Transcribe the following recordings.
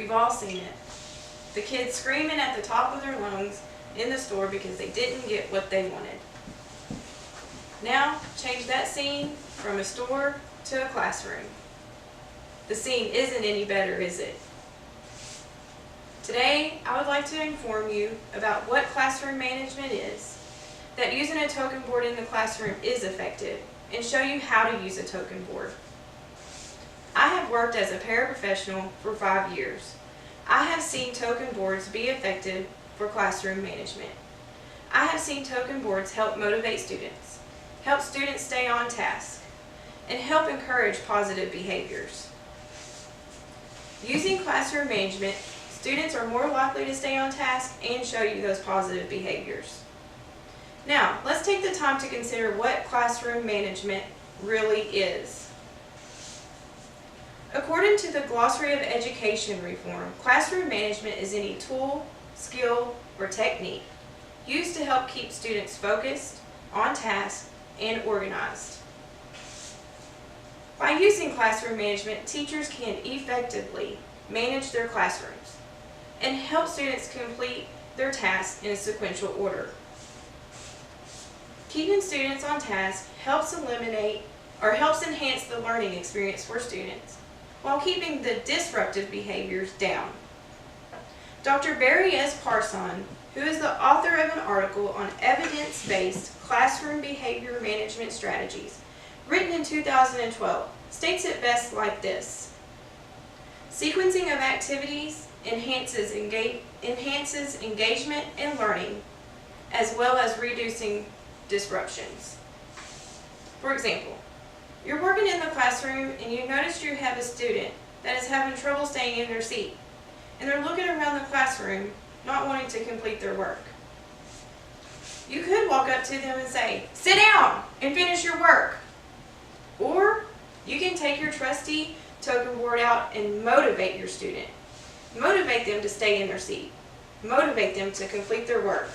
We've all seen it. The kids screaming at the top of their lungs in the store because they didn't get what they wanted. Now, change that scene from a store to a classroom. The scene isn't any better, is it? Today, I would like to inform you about what classroom management is, that using a token board in the classroom is effective, and show you how to use a token board. I have worked as a paraprofessional for 5 years. I have seen token boards be effective for classroom management. I have seen token boards help motivate students, help students stay on task, and help encourage positive behaviors. Using classroom management, students are more likely to stay on task and show you those positive behaviors. Now, let's take the time to consider what classroom management really is. According to the Glossary of Education Reform, classroom management is any tool, skill, or technique used to help keep students focused, on task, and organized. By using classroom management, teachers can effectively manage their classrooms and help students complete their tasks in a sequential order. Keeping students on task helps enhance the learning experience for students while keeping the disruptive behaviors down. Dr. Barry S. Parson, who is the author of an article on evidence-based classroom behavior management strategies, written in 2012, states it best like this: sequencing of activities enhances engagement and learning, as well as reducing disruptions. For example, you're working in the classroom and you notice you have a student that is having trouble staying in their seat, and they're looking around the classroom not wanting to complete their work. You could walk up to them and say, "Sit down and finish your work." Or you can take your trusty token board out and motivate your student. Motivate them to stay in their seat. Motivate them to complete their work.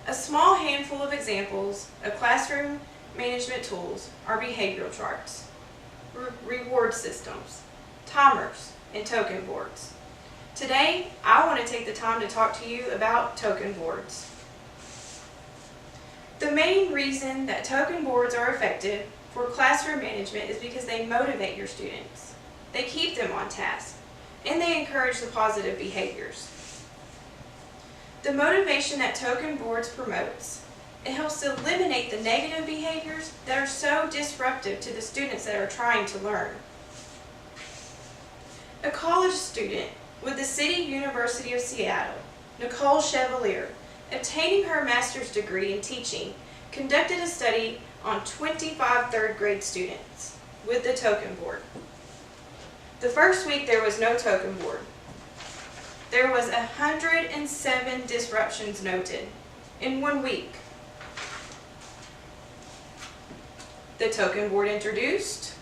A small handful of examples of classroom management tools are behavioral charts, reward systems, timers, and token boards. Today, I want to take the time to talk to you about token boards. The main reason that token boards are effective for classroom management is because they motivate your students, they keep them on task, and they encourage the positive behaviors. The motivation that token boards promotes, it helps to eliminate the negative behaviors that are so disruptive to the students that are trying to learn. A college student with the City University of Seattle, Nicole Chevalier, obtaining her master's degree in teaching, conducted a study on 25 third grade students with the token board. The first week there was no token board. There was 107 disruptions noted in 1 week. The token board introduced.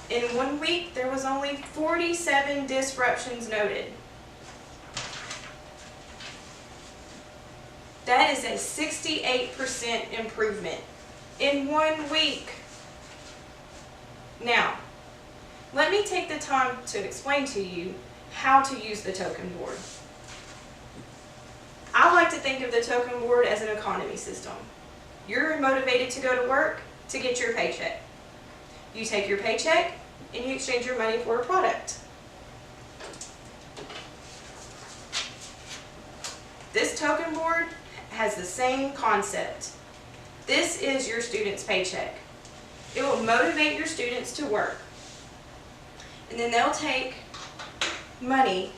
In 1 week, there was only 47 disruptions noted. That is a 68% improvement in 1 week. Now, let me take the time to explain to you how to use the token board. I like to think of the token board as an economy system. You're motivated to go to work to get your paycheck. You take your paycheck and you exchange your money for a product. This token board has the same concept. This is your student's paycheck. It will motivate your students to work. And then they'll take money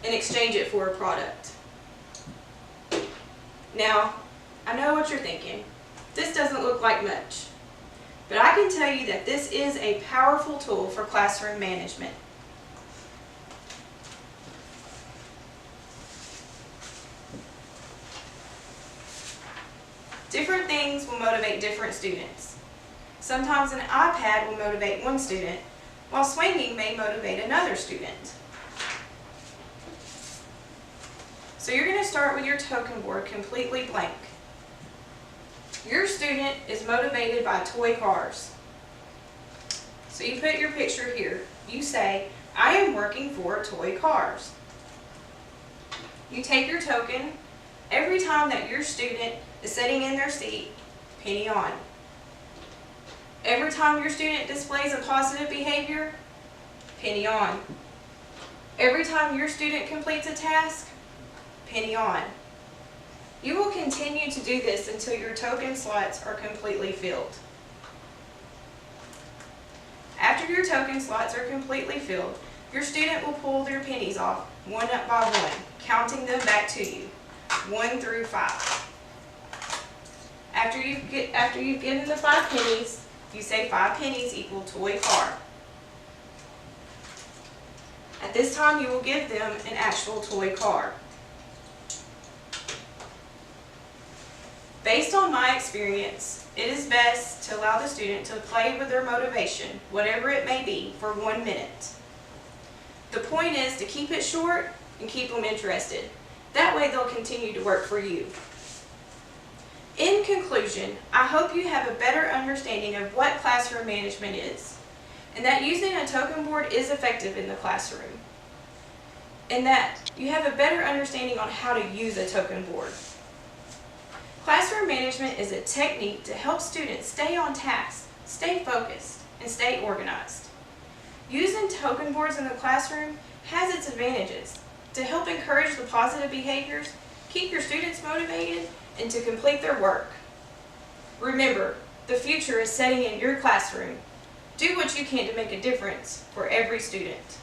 and exchange it for a product. Now, I know what you're thinking. This doesn't look like much. But I can tell you that this is a powerful tool for classroom management. Different things will motivate different students. Sometimes an iPad will motivate one student, while swinging may motivate another student. So you're going to start with your token board completely blank. Your student is motivated by toy cars. So you put your picture here. You say, I am working for toy cars. You take your token. Every time that your student is sitting in their seat, penny on. Every time your student displays a positive behavior, penny on. Every time your student completes a task, penny on. You will continue to do this until your token slots are completely filled. After your token slots are completely filled, your student will pull their pennies off one up by one, counting them back to you, 1 through 5. After you've given the 5 pennies, you say 5 pennies equal toy car. At this time, you will give them an actual toy car. Based on my experience, it is best to allow the student to play with their motivation, whatever it may be, for 1 minute. The point is to keep it short and keep them interested. That way they'll continue to work for you. In conclusion, I hope you have a better understanding of what classroom management is, and that using a token board is effective in the classroom, and that you have a better understanding on how to use a token board. Classroom management is a technique to help students stay on task, stay focused, and stay organized. Using token boards in the classroom has its advantages to help encourage the positive behaviors, keep your students motivated, and to complete their work. Remember, the future is sitting in your classroom. Do what you can to make a difference for every student.